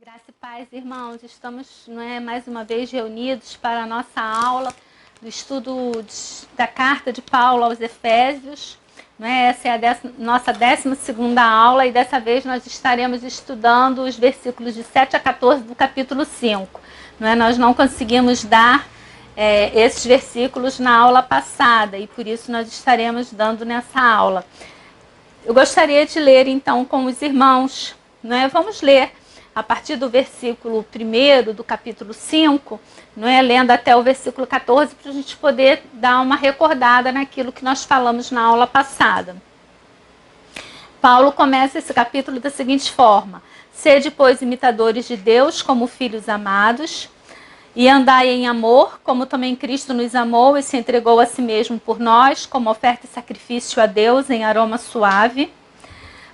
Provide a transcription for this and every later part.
Graça e paz, irmãos. Estamos, mais uma vez reunidos para a nossa aula do estudo da carta de Paulo aos Efésios. Essa é a nossa 12ª aula e dessa vez nós estaremos estudando os versículos de 7 a 14 do capítulo 5. Nós não conseguimos dar esses versículos na aula passada e por isso nós estaremos dando nessa aula. Eu gostaria de ler então com os irmãos. Vamos ler a partir do versículo 1 do capítulo 5, lendo até o versículo 14, para a gente poder dar uma recordada naquilo que nós falamos na aula passada. Paulo começa esse capítulo da seguinte forma: sede, pois, imitadores de Deus como filhos amados, e andai em amor, como também Cristo nos amou e se entregou a si mesmo por nós, como oferta e sacrifício a Deus em aroma suave.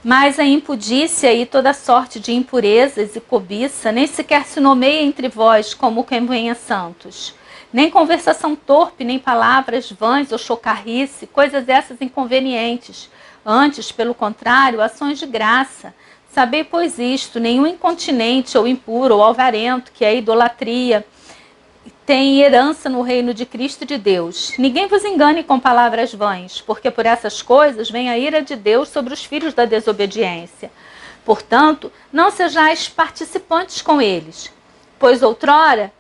Mas a impudícia e toda sorte de impurezas e cobiça nem sequer se nomeia entre vós como quem venha santos. Nem conversação torpe, nem palavras vãs ou chocarrice, coisas essas inconvenientes. Antes, pelo contrário, ações de graça. Sabei, pois, isto: nenhum incontinente ou impuro ou avarento, que é idolatria, tem herança no reino de Cristo e de Deus. Ninguém vos engane com palavras vãs, porque por essas coisas vem a ira de Deus sobre os filhos da desobediência. Portanto, não sejais participantes com eles, pois outrora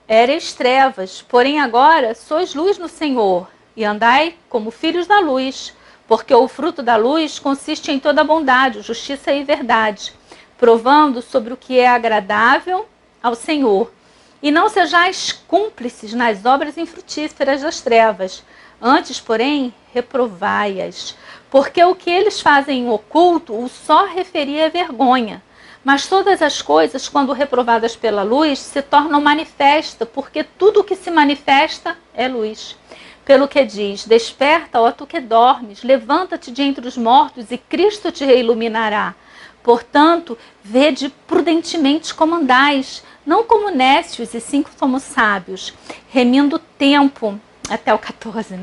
erais trevas, porém agora sois luz no Senhor, e andai como filhos da luz, porque o fruto da luz consiste em toda bondade, justiça e verdade, provando sobre o que é agradável ao Senhor. E não sejais cúmplices nas obras infrutíferas das trevas. Antes, porém, reprovai-as. Porque o que eles fazem em oculto, o só referia vergonha. Mas todas as coisas, quando reprovadas pela luz, se tornam manifestas, porque tudo o que se manifesta é luz. Pelo que diz: desperta, ó tu que dormes, levanta-te de entre os mortos, e Cristo te iluminará. Portanto, vede prudentemente como andais, não como nécios, e sim como sábios, remindo o tempo, até o 14,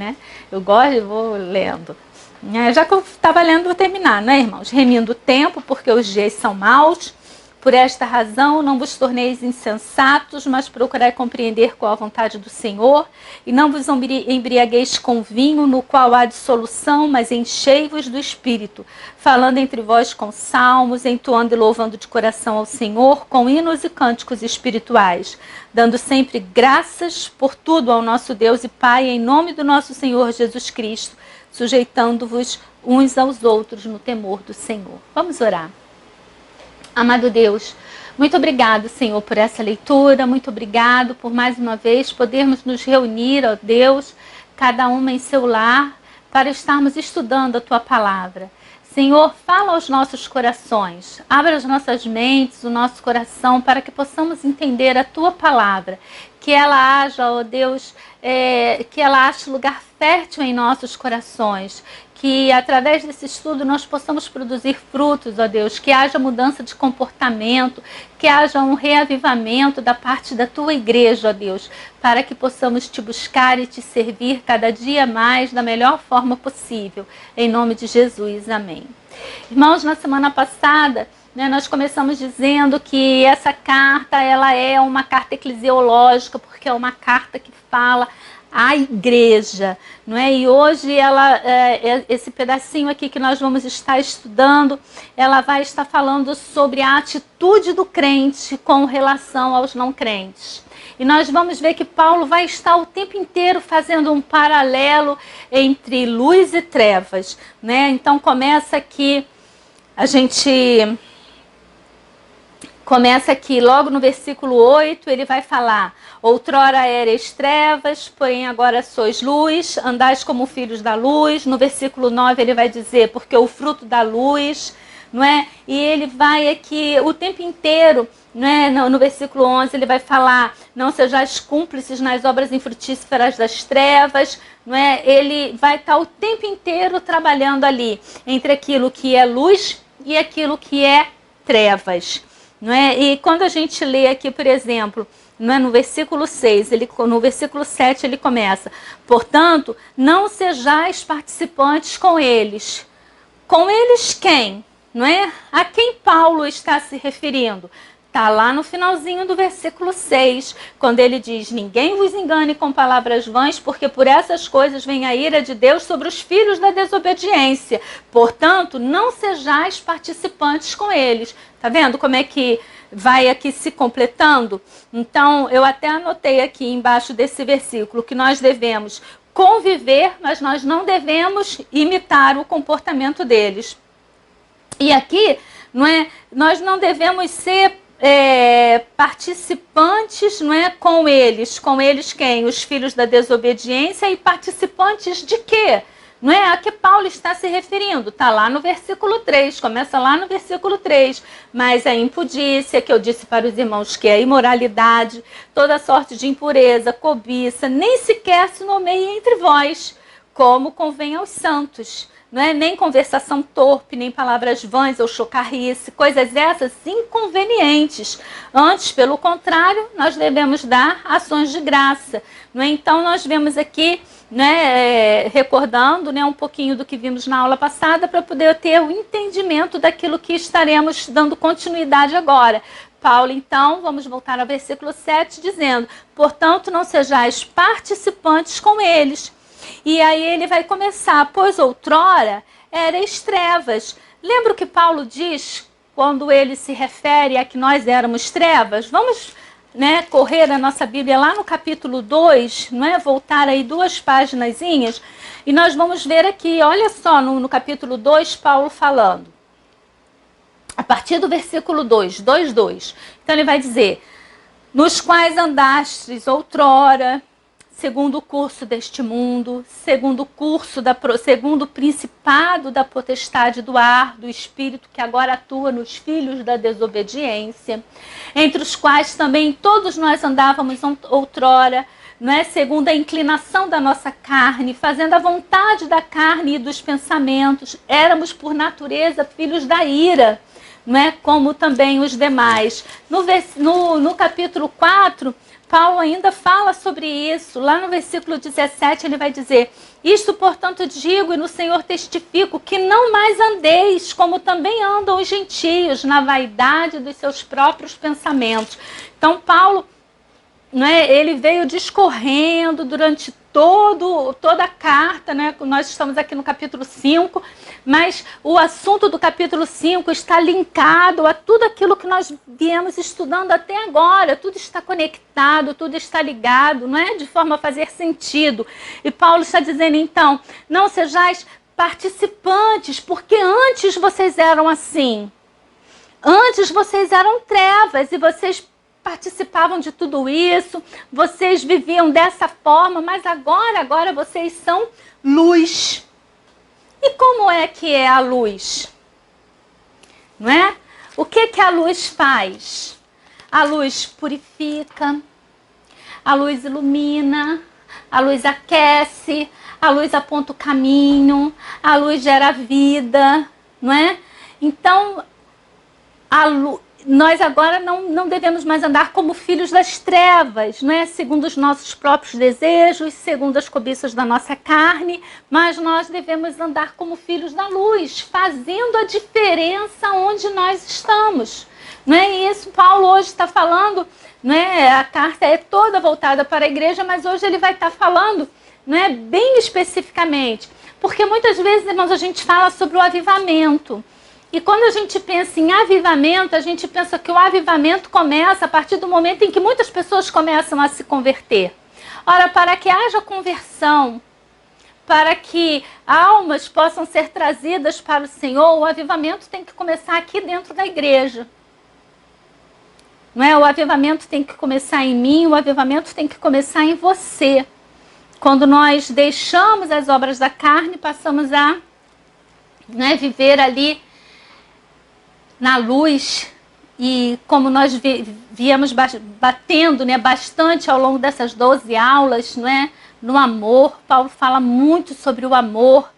Eu gosto e vou lendo. Já que eu estava lendo, vou terminar, irmãos? Remindo o tempo, porque os dias são maus. Por esta razão, não vos torneis insensatos, mas procurai compreender qual a vontade do Senhor. E não vos embriagueis com vinho, no qual há dissolução, mas enchei-vos do Espírito, falando entre vós com salmos, entoando e louvando de coração ao Senhor, com hinos e cânticos espirituais, dando sempre graças por tudo ao nosso Deus e Pai, em nome do nosso Senhor Jesus Cristo, sujeitando-vos uns aos outros no temor do Senhor. Vamos orar. Amado Deus, muito obrigado, Senhor, por essa leitura, muito obrigado por mais uma vez podermos nos reunir, ó Deus, cada uma em seu lar, para estarmos estudando a Tua Palavra. Senhor, fala aos nossos corações, abra as nossas mentes, o nosso coração, para que possamos entender a Tua Palavra, que ela haja, ó Deus, que ela ache lugar fértil em nossos corações, que através desse estudo nós possamos produzir frutos, ó Deus, que haja mudança de comportamento, que haja um reavivamento da parte da Tua igreja, ó Deus, para que possamos Te buscar e Te servir cada dia mais da melhor forma possível. Em nome de Jesus, amém. Irmãos, na semana passada, nós começamos dizendo que essa carta ela é uma carta eclesiológica, porque é uma carta que fala a igreja, E hoje esse pedacinho aqui que nós vamos estar estudando, ela vai estar falando sobre a atitude do crente com relação aos não crentes. E nós vamos ver que Paulo vai estar o tempo inteiro fazendo um paralelo entre luz e trevas, Então começa aqui, logo no versículo 8, ele vai falar: outrora erais trevas, porém agora sois luz, andais como filhos da luz. No versículo 9 ele vai dizer: porque o fruto da luz, E ele vai aqui o tempo inteiro, No versículo 11 ele vai falar: não sejais cúmplices nas obras infrutíferas das trevas, Ele vai estar o tempo inteiro trabalhando ali, entre aquilo que é luz e aquilo que é trevas. E quando a gente lê aqui, por exemplo, no versículo 6, no versículo 7 ele começa: portanto, não sejais participantes com eles. Com eles quem? A quem Paulo está se referindo? Está lá no finalzinho do versículo 6, quando ele diz: ninguém vos engane com palavras vãs, porque por essas coisas vem a ira de Deus sobre os filhos da desobediência. Portanto, não sejais participantes com eles. Tá vendo como é que vai aqui se completando? Então, eu até anotei aqui embaixo desse versículo que nós devemos conviver, mas nós não devemos imitar o comportamento deles. E aqui, nós não devemos ser participantes, com eles quem? Os filhos da desobediência. E participantes de quê? A que Paulo está se referindo? Está lá no versículo 3, começa lá no versículo 3. Mas a impudícia, que eu disse para os irmãos que é a imoralidade, toda sorte de impureza, cobiça, nem sequer se nomeia entre vós, como convém aos santos. Nem conversação torpe, nem palavras vãs ou chocarrice, coisas essas inconvenientes. Antes, pelo contrário, nós devemos dar ações de graça. Então, nós vemos aqui, recordando um pouquinho do que vimos na aula passada, para poder ter o entendimento daquilo que estaremos dando continuidade agora. Paulo, então, vamos voltar ao versículo 7, dizendo: portanto, não sejais participantes com eles. E aí ele vai começar: pois outrora erais trevas. Lembra o que Paulo diz quando ele se refere a que nós éramos trevas? Vamos correr a nossa Bíblia lá no capítulo 2, voltar aí 2 paginazinhas, e nós vamos ver aqui, olha só, no capítulo 2, Paulo falando. A partir do versículo 2, 2:2. Então ele vai dizer: nos quais andastes outrora, segundo o curso deste mundo, segundo o principado da potestade do ar, do espírito que agora atua nos filhos da desobediência, entre os quais também todos nós andávamos outrora, segundo a inclinação da nossa carne, fazendo a vontade da carne e dos pensamentos. Éramos por natureza filhos da ira, como também os demais. No capítulo 4, Paulo ainda fala sobre isso. Lá no versículo 17 ele vai dizer: isto, portanto, digo e no Senhor testifico, que não mais andeis como também andam os gentios, na vaidade dos seus próprios pensamentos. Então Paulo, ele veio discorrendo durante toda a carta, nós estamos aqui no capítulo 5, mas o assunto do capítulo 5 está linkado a tudo aquilo que nós viemos estudando até agora. Tudo está conectado, tudo está ligado, de forma a fazer sentido. E Paulo está dizendo, então: não sejais participantes, porque antes vocês eram assim. Antes vocês eram trevas e vocês participavam de tudo isso, vocês viviam dessa forma, mas agora vocês são luz. E como é que é a luz? O que a luz faz? A luz purifica, a luz ilumina, a luz aquece, a luz aponta o caminho, a luz gera vida, Então, nós agora não devemos mais andar como filhos das trevas, segundo os nossos próprios desejos, segundo as cobiças da nossa carne, mas nós devemos andar como filhos da luz, fazendo a diferença onde nós estamos. E isso Paulo hoje está falando, a carta é toda voltada para a igreja, mas hoje ele vai estar falando bem especificamente, porque muitas vezes, irmãos, a gente fala sobre o avivamento. E quando a gente pensa em avivamento, a gente pensa que o avivamento começa a partir do momento em que muitas pessoas começam a se converter. Ora, para que haja conversão, para que almas possam ser trazidas para o Senhor, o avivamento tem que começar aqui dentro da igreja. O avivamento tem que começar em mim, o avivamento tem que começar em você. Quando nós deixamos as obras da carne, passamos a viver ali na luz, e como nós viemos batendo bastante ao longo dessas 12 aulas, no amor. Paulo fala muito sobre o amor,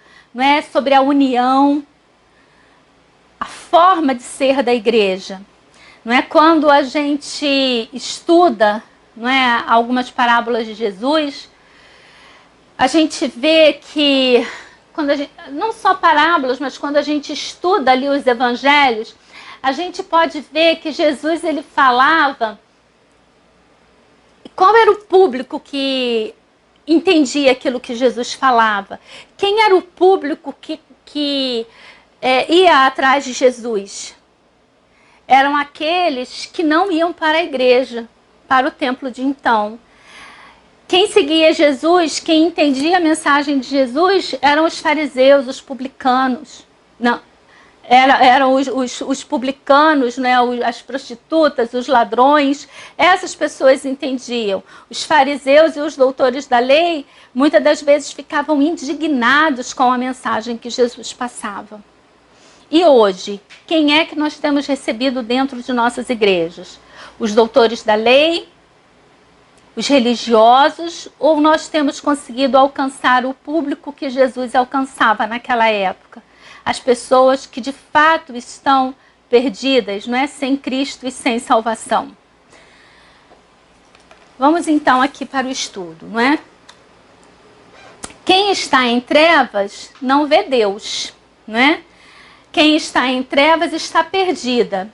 sobre a união, a forma de ser da igreja. Quando a gente estuda algumas parábolas de Jesus, a gente vê que, não só parábolas, mas quando a gente estuda ali os evangelhos, a gente pode ver que Jesus, ele falava. Qual era o público que entendia aquilo que Jesus falava? Quem era o público que ia atrás de Jesus? Eram aqueles que não iam para a igreja, para o templo de então. Quem seguia Jesus, quem entendia a mensagem de Jesus, eram os fariseus, os publicanos. Não, eram os publicanos, né, as prostitutas, os ladrões. Essas pessoas entendiam. Os fariseus e os doutores da lei, muitas das vezes ficavam indignados com a mensagem que Jesus passava. E hoje, quem é que nós temos recebido dentro de nossas igrejas? Os doutores da lei, os religiosos, ou nós temos conseguido alcançar o público que Jesus alcançava naquela época? As pessoas que de fato estão perdidas, não é? Sem Cristo e sem salvação. Vamos então aqui para o estudo, não é? Quem está em trevas não vê Deus, não é? Quem está em trevas está perdida.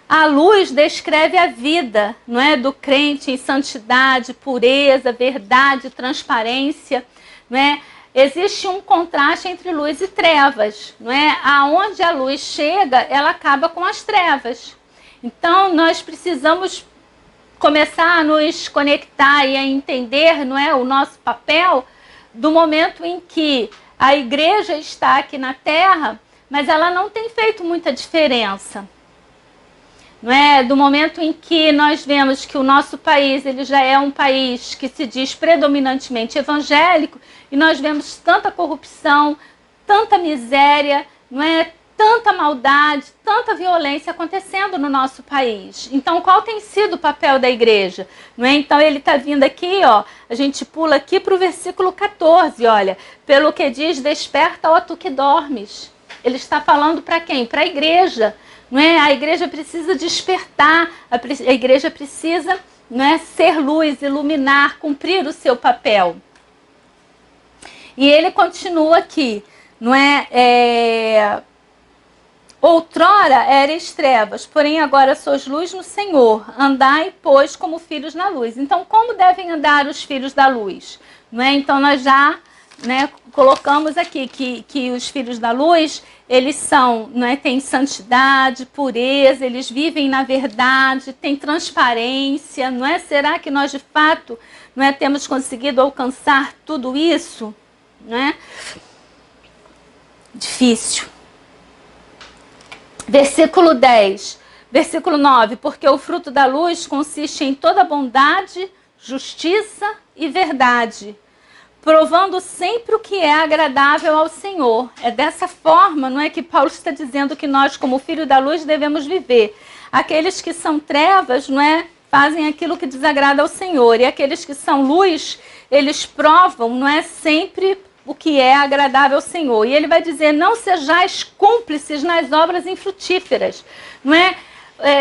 A luz descreve a vida, não é, do crente em santidade, pureza, verdade, transparência, não é? Existe um contraste entre luz e trevas, não é? Aonde a luz chega, ela acaba com as trevas. Então, nós precisamos começar a nos conectar e a entender, não é, o nosso papel do momento em que a igreja está aqui na Terra, mas ela não tem feito muita diferença. Não é? Do momento em que nós vemos que o nosso país ele já é um país que se diz predominantemente evangélico, e nós vemos tanta corrupção, tanta miséria, não é? Tanta maldade, tanta violência acontecendo no nosso país. Então, qual tem sido o papel da igreja? Não é? Então, ele está vindo aqui, ó, a gente pula aqui para o versículo 14, olha. Pelo que diz, desperta, ó tu que dormes. Ele está falando para quem? Para a igreja. Não é? A igreja precisa despertar, a igreja precisa, não é, ser luz, iluminar, cumprir o seu papel. E ele continua aqui, não é? Outrora eres trevas, porém agora sois luz no Senhor. Andai, pois, como filhos na luz. Então, como devem andar os filhos da luz? Não é? Então, nós já, né, colocamos aqui que os filhos da luz, eles são, não é, têm santidade, pureza, eles vivem na verdade, têm transparência, não é? Será que nós de fato, não é, temos conseguido alcançar tudo isso? Não é? Difícil. Versículo 10, versículo 9, porque o fruto da luz consiste em toda bondade, justiça e verdade, provando sempre o que é agradável ao Senhor. É dessa forma, não é, que Paulo está dizendo que nós, como filho da luz, devemos viver. Aqueles que são trevas, não é, fazem aquilo que desagrada ao Senhor. E aqueles que são luz, eles provam, não é, sempre o que é agradável ao Senhor. E ele vai dizer, não sejais cúmplices nas obras infrutíferas. Não é?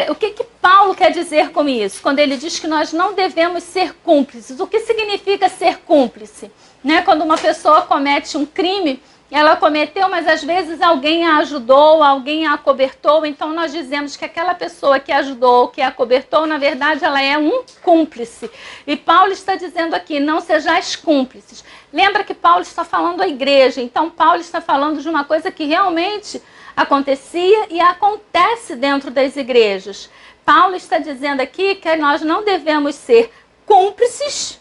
O que Paulo quer dizer com isso? Quando ele diz que nós não devemos ser cúmplices. O que significa ser cúmplice? Né? Quando uma pessoa comete um crime, ela cometeu, mas às vezes alguém a ajudou, alguém a acobertou, então nós dizemos que aquela pessoa que ajudou, que a acobertou, na verdade ela é um cúmplice. E Paulo está dizendo aqui, não sejais cúmplices. Lembra que Paulo está falando à igreja, então Paulo está falando de uma coisa que realmente acontecia e acontece dentro das igrejas. Paulo está dizendo aqui que nós não devemos ser cúmplices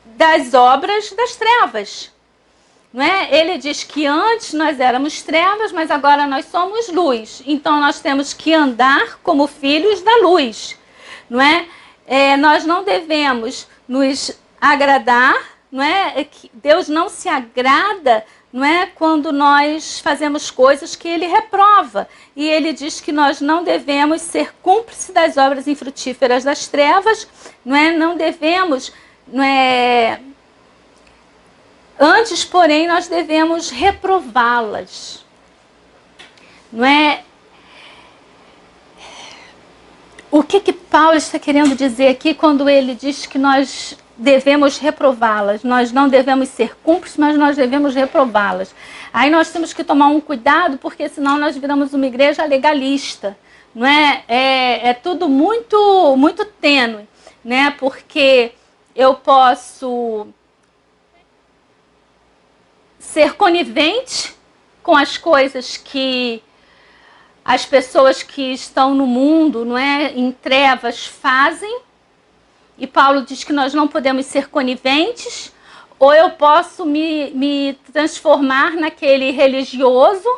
das obras das trevas. Não é? Ele diz que antes nós éramos trevas, mas agora nós somos luz. Então nós temos que andar como filhos da luz. Não é? Nós não devemos nos agradar, não é? Deus não se agrada, não é, quando nós fazemos coisas que ele reprova. E ele diz que nós não devemos ser cúmplices das obras infrutíferas das trevas, não é? Não devemos, não é? Antes, porém, nós devemos reprová-las. Não é? O que Paulo está querendo dizer aqui quando ele diz que nós devemos reprová-las? Nós não devemos ser cúmplices, mas nós devemos reprová-las. Aí nós temos que tomar um cuidado, porque senão nós viramos uma igreja legalista. não é? É tudo muito, muito tênue, né? Porque eu posso ser conivente com as coisas que as pessoas que estão no mundo, não é, em trevas fazem, e Paulo diz que nós não podemos ser coniventes, ou eu posso me transformar naquele religioso,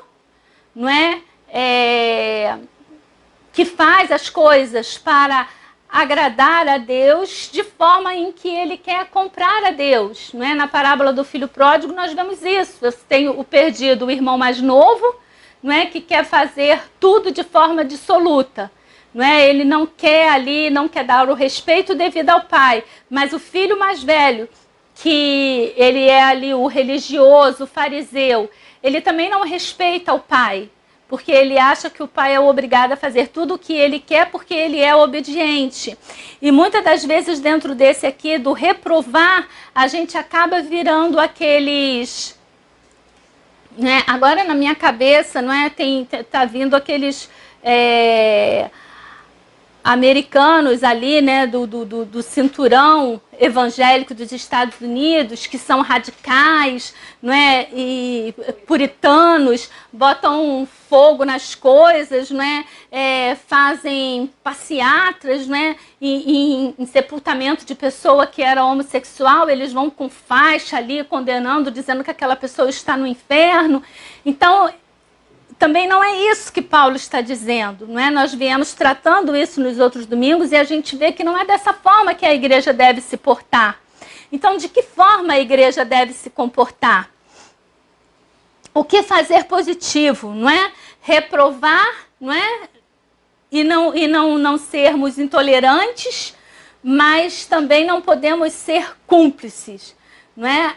não é, que faz as coisas para agradar a Deus de forma em que ele quer comprar a Deus, não é? Na parábola do filho pródigo nós vemos isso. Você tem o perdido, o irmão mais novo, não é, que quer fazer tudo de forma dissoluta, não é? Ele não quer ali, não quer dar o respeito devido ao pai, mas o filho mais velho, que ele é ali o religioso, o fariseu, ele também não respeita o pai, porque ele acha que o pai é obrigado a fazer tudo o que ele quer porque ele é obediente. E muitas das vezes dentro desse aqui, do reprovar, a gente acaba virando aqueles... né? Agora na minha cabeça, não é? Tá vindo aqueles americanos ali, né? Do cinturão evangélico dos Estados Unidos, que são radicais, não é? E puritanos, botam fogo nas coisas, não é? Fazem passeatas, né? Em sepultamento de pessoa que era homossexual, eles vão com faixa ali condenando, dizendo que aquela pessoa está no inferno. Então, também não é isso que Paulo está dizendo, não é? Nós viemos tratando isso nos outros domingos e a gente vê que não é dessa forma que a igreja deve se portar. Então, de que forma a igreja deve se comportar? O que fazer positivo, não é? Reprovar, não é? E não sermos intolerantes, mas também não podemos ser cúmplices, não é?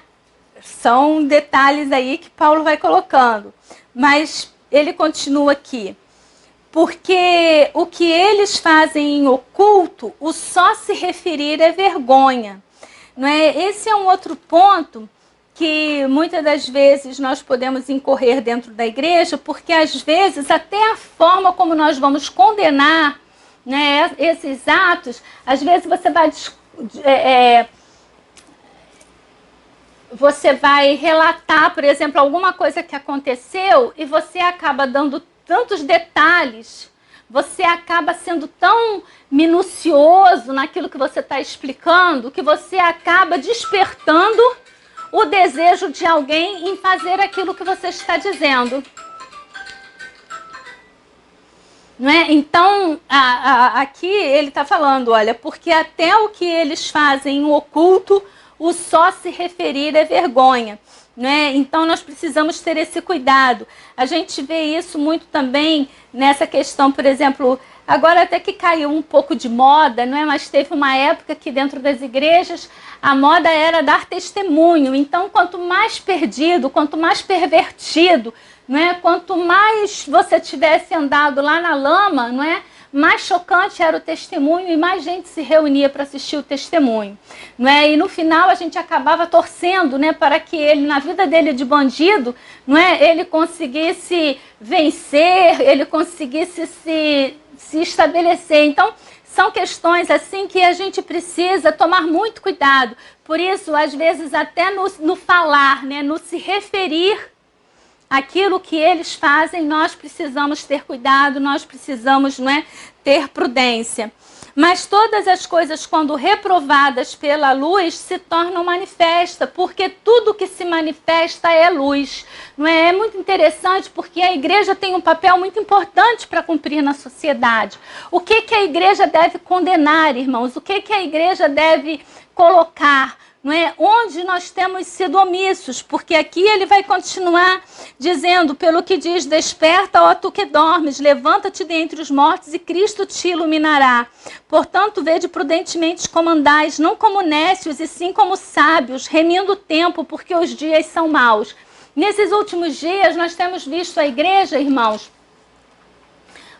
São detalhes aí que Paulo vai colocando. Mas ele continua aqui. Porque o que eles fazem em oculto, o só se referir é vergonha. Não é? Esse é um outro ponto que muitas das vezes nós podemos incorrer dentro da igreja, porque às vezes até a forma como nós vamos condenar, né, esses atos, às vezes você vai relatar, por exemplo, alguma coisa que aconteceu e você acaba dando tantos detalhes, você acaba sendo tão minucioso naquilo que você está explicando, que você acaba despertando o desejo de alguém em fazer aquilo que você está dizendo. Não é? Então, aqui ele está falando, olha, porque até o que eles fazem em oculto, o só se referir é vergonha. Né? Então nós precisamos ter esse cuidado. A gente vê isso muito também nessa questão, por exemplo, agora até que caiu um pouco de moda, não é? Mas teve uma época que dentro das igrejas a moda era dar testemunho. Então quanto mais perdido, quanto mais pervertido, não é? Quanto mais você tivesse andado lá na lama, não é? Mais chocante era o testemunho e mais gente se reunia para assistir o testemunho. Não é? E no final a gente acabava torcendo, né, para que ele, na vida dele de bandido, não é, ele conseguisse vencer, ele conseguisse se estabelecer. Então, são questões assim que a gente precisa tomar muito cuidado. Por isso, às vezes, até no falar, né, no se referir aquilo que eles fazem, nós precisamos ter cuidado, nós precisamos, não é, ter prudência. Mas todas as coisas, quando reprovadas pela luz, se tornam manifestas, porque tudo que se manifesta é luz. Não é? É muito interessante porque a igreja tem um papel muito importante para cumprir na sociedade. O que a igreja deve condenar, irmãos? O que a igreja deve colocar? Não é? Onde nós temos sido omissos, porque aqui ele vai continuar dizendo, pelo que diz, desperta, ó tu que dormes, levanta-te dentre os mortos e Cristo te iluminará. Portanto, vede prudentemente como andais, não como nécios e sim como sábios, remindo o tempo, porque os dias são maus. Nesses últimos dias nós temos visto a igreja, irmãos,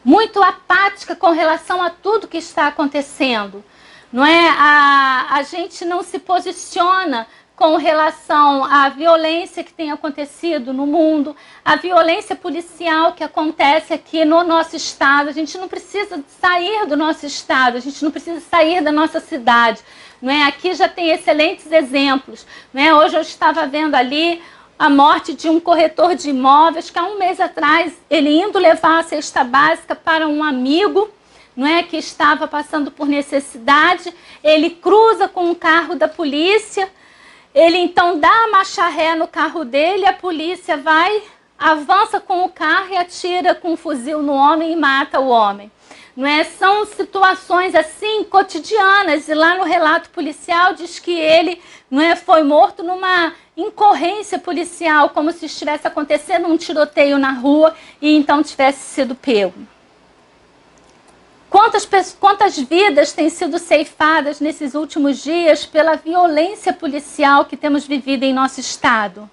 muito apática com relação a tudo que está acontecendo. Não é? A gente não se posiciona com relação à violência que tem acontecido no mundo, a violência policial que acontece aqui no nosso estado. A gente não precisa sair do nosso estado, a gente não precisa sair da nossa cidade. Não é? Aqui já tem excelentes exemplos. Não é? Hoje eu estava vendo ali a morte de um corretor de imóveis que há um mês atrás, ele indo levar a cesta básica para um amigo, não é, que estava passando por necessidade, ele cruza com um carro da polícia, ele então dá a marcha ré no carro dele, a polícia vai, avança com o carro e atira com um fuzil no homem e mata o homem. Não é? São situações assim cotidianas, e lá no relato policial diz que ele, não é, foi morto numa incorrência policial, como se estivesse acontecendo um tiroteio na rua e então tivesse sido pego. Quantas vidas têm sido ceifadas nesses últimos dias pela violência policial que temos vivido em nosso estado?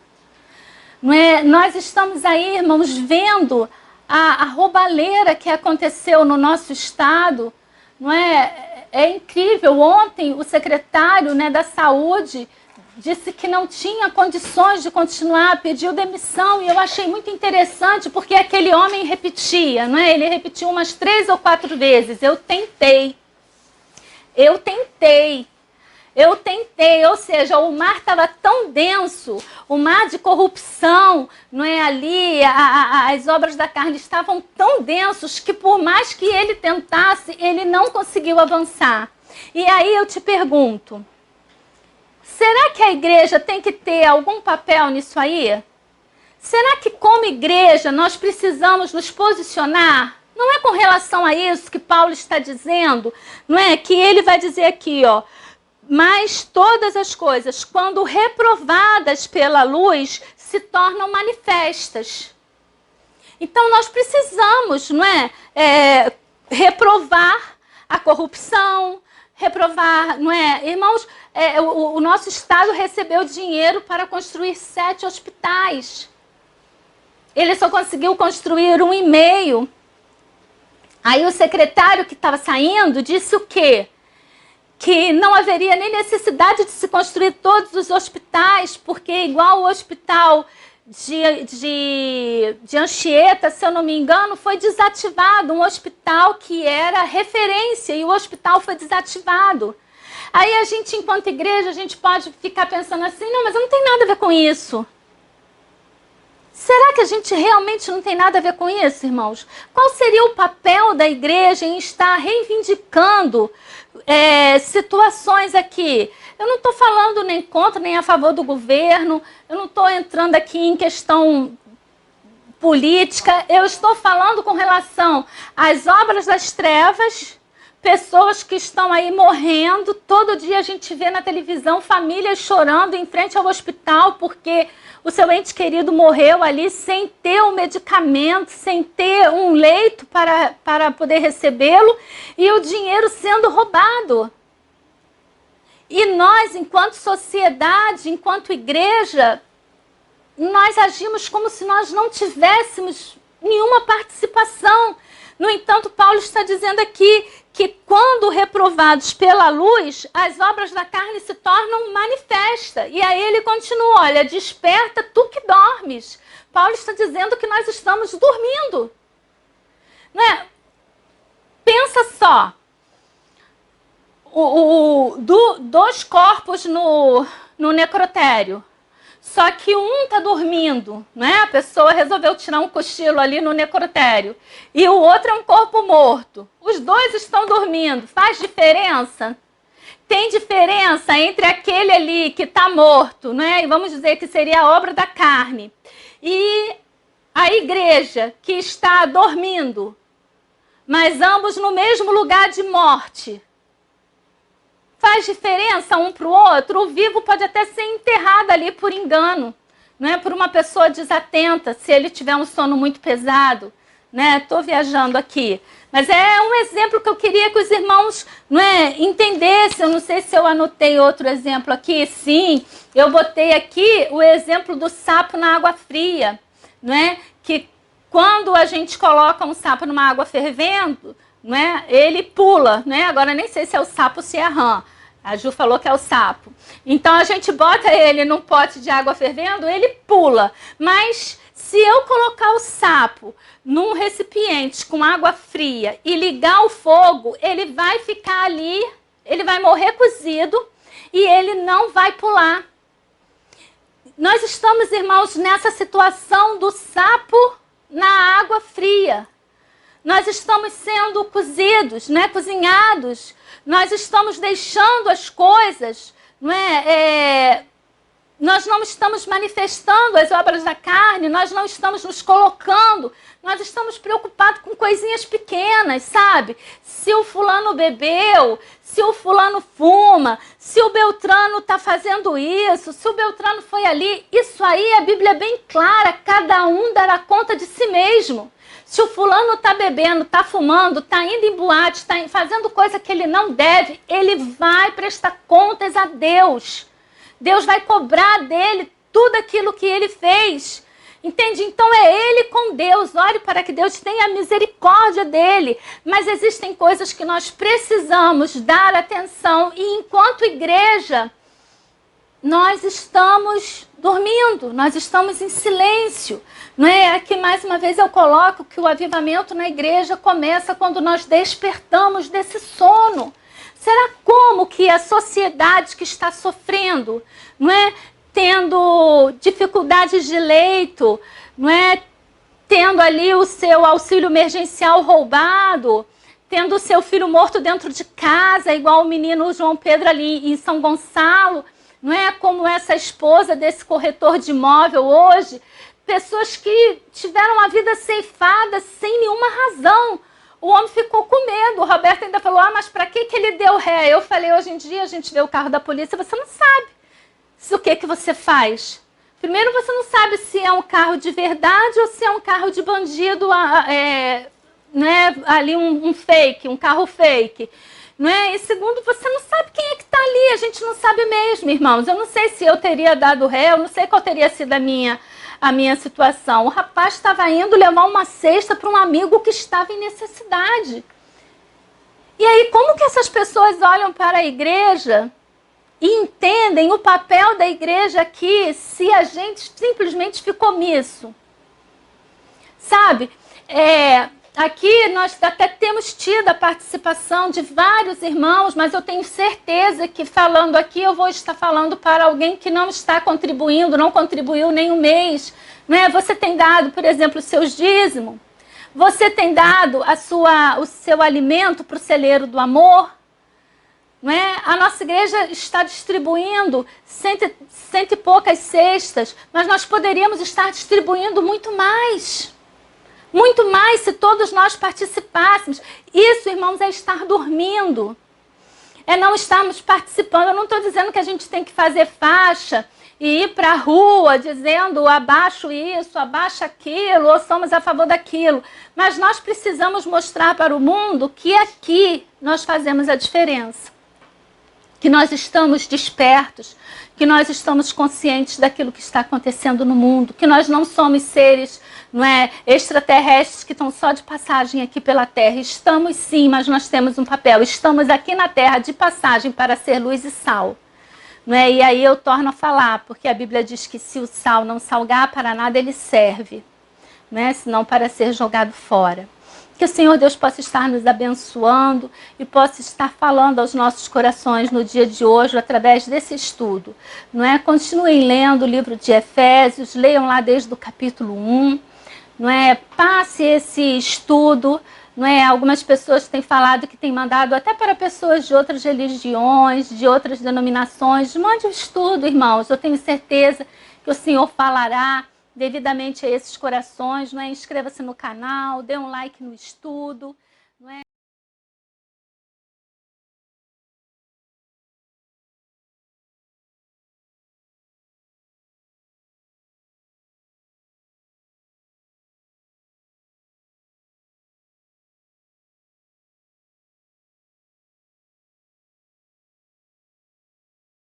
Não é? Nós estamos aí, irmãos, vendo a roubalheira que aconteceu no nosso estado. Não é? É incrível. Ontem o secretário, né, da Saúde disse que não tinha condições de continuar, pediu demissão, e eu achei muito interessante, porque aquele homem repetia, não é? Ele repetiu umas 3 ou 4 vezes, eu tentei, ou seja, o mar estava tão denso, o mar de corrupção, não é, ali, as obras da carne estavam tão densos que por mais que ele tentasse, ele não conseguiu avançar. E aí eu te pergunto, será que a igreja tem que ter algum papel nisso aí? Será que como igreja nós precisamos nos posicionar? Não é com relação a isso que Paulo está dizendo, não é? Que ele vai dizer aqui, ó, mas todas as coisas, quando reprovadas pela luz, se tornam manifestas. Então nós precisamos, não é, reprovar a corrupção, reprovar, não é? Irmãos, o nosso estado recebeu dinheiro para construir 7 hospitais. Ele só conseguiu construir 1,5. Aí o secretário que estava saindo disse o quê? Que não haveria nem necessidade de se construir todos os hospitais, porque igual o hospital de Anchieta, se eu não me engano, foi desativado, um hospital que era referência, e o hospital foi desativado. Aí a gente, enquanto igreja, a gente pode ficar pensando assim, não, mas eu não tenho nada a ver com isso. Será que a gente realmente não tem nada a ver com isso, irmãos? Qual seria o papel da igreja em estar reivindicando situações aqui? Eu não estou falando nem contra, nem a favor do governo, eu não estou entrando aqui em questão política, eu estou falando com relação às obras das trevas, pessoas que estão aí morrendo. Todo dia a gente vê na televisão famílias chorando em frente ao hospital porque o seu ente querido morreu ali sem ter um medicamento, sem ter um leito para poder recebê-lo, e o dinheiro sendo roubado. E nós, enquanto sociedade, enquanto igreja, nós agimos como se nós não tivéssemos nenhuma participação. No entanto, Paulo está dizendo aqui que quando reprovados pela luz, as obras da carne se tornam manifestas. E aí ele continua, olha, desperta tu que dormes. Paulo está dizendo que nós estamos dormindo. Não é? Pensa só, dois corpos no necrotério. Só que um está dormindo, né? A pessoa resolveu tirar um cochilo ali no necrotério. E o outro é um corpo morto. Os dois estão dormindo. Faz diferença? Tem diferença entre aquele ali que está morto, né? E vamos dizer que seria a obra da carne, e a igreja que está dormindo, mas ambos no mesmo lugar de morte. Faz diferença um para o outro? O vivo pode até ser enterrado ali por engano, né? Por uma pessoa desatenta, se ele tiver um sono muito pesado. Estou viajando aqui. Mas é um exemplo que eu queria que os irmãos, entendessem. Eu não sei se eu anotei outro exemplo aqui. Sim, eu botei aqui o exemplo do sapo na água fria. Que quando a gente coloca um sapo numa água fervendo, ele pula, Agora nem sei se é o sapo ou se é a rã. A Ju falou que é o sapo. Então a gente bota ele num pote de água fervendo, ele pula. Mas se eu colocar o sapo num recipiente com água fria e ligar o fogo, ele vai ficar ali, ele vai morrer cozido e ele não vai pular. Nós estamos, irmãos, nessa situação do sapo na água fria. Nós estamos sendo cozidos, né, cozinhados. Nós estamos deixando as coisas, não é? Nós não estamos manifestando as obras da carne, nós não estamos nos colocando, nós estamos preocupados com coisinhas pequenas, sabe? Se o fulano bebeu, se o fulano fuma, se o Beltrano está fazendo isso, se o Beltrano foi ali, isso aí a Bíblia é bem clara, cada um dará conta de si mesmo. Se o fulano está bebendo, está fumando, está indo em boate, está fazendo coisa que ele não deve, ele vai prestar contas a Deus. Deus vai cobrar dele tudo aquilo que ele fez. Entende? Então é ele com Deus. Ore para que Deus tenha misericórdia dele. Mas existem coisas que nós precisamos dar atenção. E enquanto igreja, nós estamos dormindo, nós estamos em silêncio. Não é? Aqui mais uma vez eu coloco que o avivamento na igreja começa quando nós despertamos desse sono. Será como que a sociedade que está sofrendo, não é, tendo dificuldades de leito, não é, tendo ali o seu auxílio emergencial roubado, tendo o seu filho morto dentro de casa, igual o menino João Pedro ali em São Gonçalo, não é, como essa esposa desse corretor de imóvel hoje, pessoas que tiveram a vida ceifada sem nenhuma razão. O homem ficou com medo. O Roberto ainda falou, mas para que ele deu ré? Eu falei, hoje em dia a gente vê o carro da polícia, você não sabe o que você faz. Primeiro, você não sabe se é um carro de verdade ou se é um carro de bandido, né, ali um fake, um carro fake. Não é? E segundo, você não sabe quem é que está ali. A gente não sabe mesmo, irmãos. Eu não sei se eu teria dado ré, eu não sei qual teria sido a minha situação. O rapaz estava indo levar uma cesta para um amigo que estava em necessidade. E aí, como que essas pessoas olham para a igreja e entendem o papel da igreja aqui se a gente simplesmente ficou omisso? Sabe? Aqui nós até temos tido a participação de vários irmãos, mas eu tenho certeza que falando aqui eu vou estar falando para alguém que não está contribuindo, não contribuiu nem um mês. Não é? Você tem dado, por exemplo, os seus dízimos? Você tem dado o seu alimento para o celeiro do amor? Não é? A nossa igreja está distribuindo cento e poucas cestas, mas nós poderíamos estar distribuindo muito mais. Muito mais se todos nós participássemos. Isso, irmãos, é estar dormindo. É não estarmos participando. Eu não estou dizendo que a gente tem que fazer faixa e ir para a rua dizendo abaixo isso, abaixo aquilo, ou somos a favor daquilo. Mas nós precisamos mostrar para o mundo que aqui nós fazemos a diferença. Que nós estamos despertos, que nós estamos conscientes daquilo que está acontecendo no mundo, que nós não somos seres, não é, extraterrestres que estão só de passagem aqui pela Terra. Estamos sim, mas nós temos um papel. Estamos aqui na Terra de passagem para ser luz e sal. Não é? E aí eu torno a falar, porque a Bíblia diz que se o sal não salgar para nada, ele serve, não é? Senão para ser jogado fora. Que o Senhor Deus possa estar nos abençoando e possa estar falando aos nossos corações no dia de hoje, através desse estudo. Não é? Continuem lendo o livro de Efésios, leiam lá desde o capítulo 1. Não é? Passe esse estudo. Não é? Algumas pessoas têm falado que têm mandado até para pessoas de outras religiões, de outras denominações. Mande o estudo, irmãos. Eu tenho certeza que o Senhor falará devidamente a esses corações. Não é? Inscreva-se no canal, dê um like no estudo.